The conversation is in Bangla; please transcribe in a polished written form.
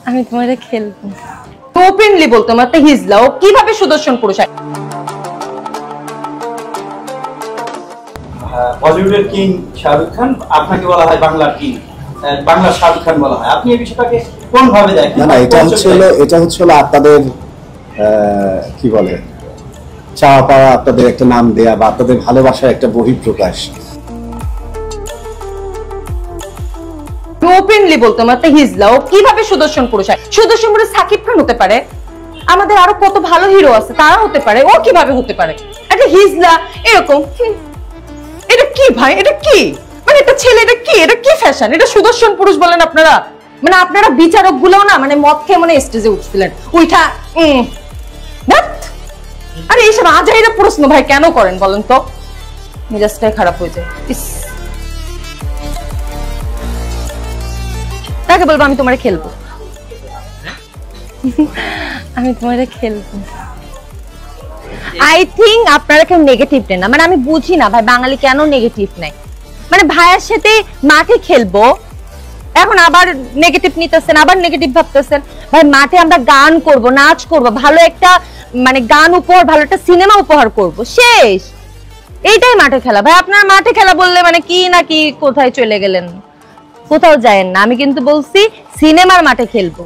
আমি তোমারে খেলবো। ওপেনলি বলতো আমার তো হিজলা, ও কিভাবে সুদর্শন পুরুষ হয়? বলিউডের কিং শাহরুখ খান, আপনাকে বলা হয় বাংলার কিং, বাংলার শাহরুখ খান বলা হয়। আপনি এই বিষয়টাকে কোন ভাবে দেখেন? না, এটা হচ্ছে আপনাদের কি বলে চাওয়া পাওয়া, আপনাদের একটা নাম দেয়া বা আপনাদের ভালোবাসার একটা বহিঃপ্রকাশ। ওপেনলি বলতো আমার তো হিজলা, ও কিভাবে সুদর্শন পুরুষ হয়? সুদর্শন পুরুষ সাকিব খান হতে পারে, আমাদের আরো কত ভালো হিরো আছে তারা হতে পারে, ও কিভাবে হতে পারে? একটা হিজলা এরকম, এটা কি ভাই? এটা কি মানে একটা ছেলে, এটা কি ফ্যাশন? এটা সুদর্শন পুরুষ বলেন আপনারা? মানে আপনারা বিচারক গুলোও না মানে মদ খেয়ে মনে স্টেজে উঠছিলেন উঠা। আরে এইসব আজাইরা প্রশ্ন ভাই কেন করেন বলেন তো? মেজাজটাই খারাপ হয়ে যায়। তাকে বলবো আমি তোমারে খেলবো। আমি তোমারে খেলবো। আই থিঙ্ক আপনারা কেউ নেগেটিভ নেন না, মানে আমি বুঝি না ভাই বাঙালি কেন নেগেটিভ নেয়। মানে ভাইয়ের সাথে মাঠে খেলবো, এখন আবার নেগেটিভ নিতেছেন, আবার নেগেটিভ ভাবতেছেন। ভাই মাঠে আমরা গান করব, নাচ করব, ভালো একটা মানে গান উপহার, ভালো একটা সিনেমা উপহার করব, শেষ। এইটাই মাঠে খেলা ভাই। আপনার মাঠে খেলা বললে মানে কি না কি কোথায় চলে গেলেন, কোথাও যায়েন না। আমি কিন্তু বলছি সিনেমার মাঠে খেলবো।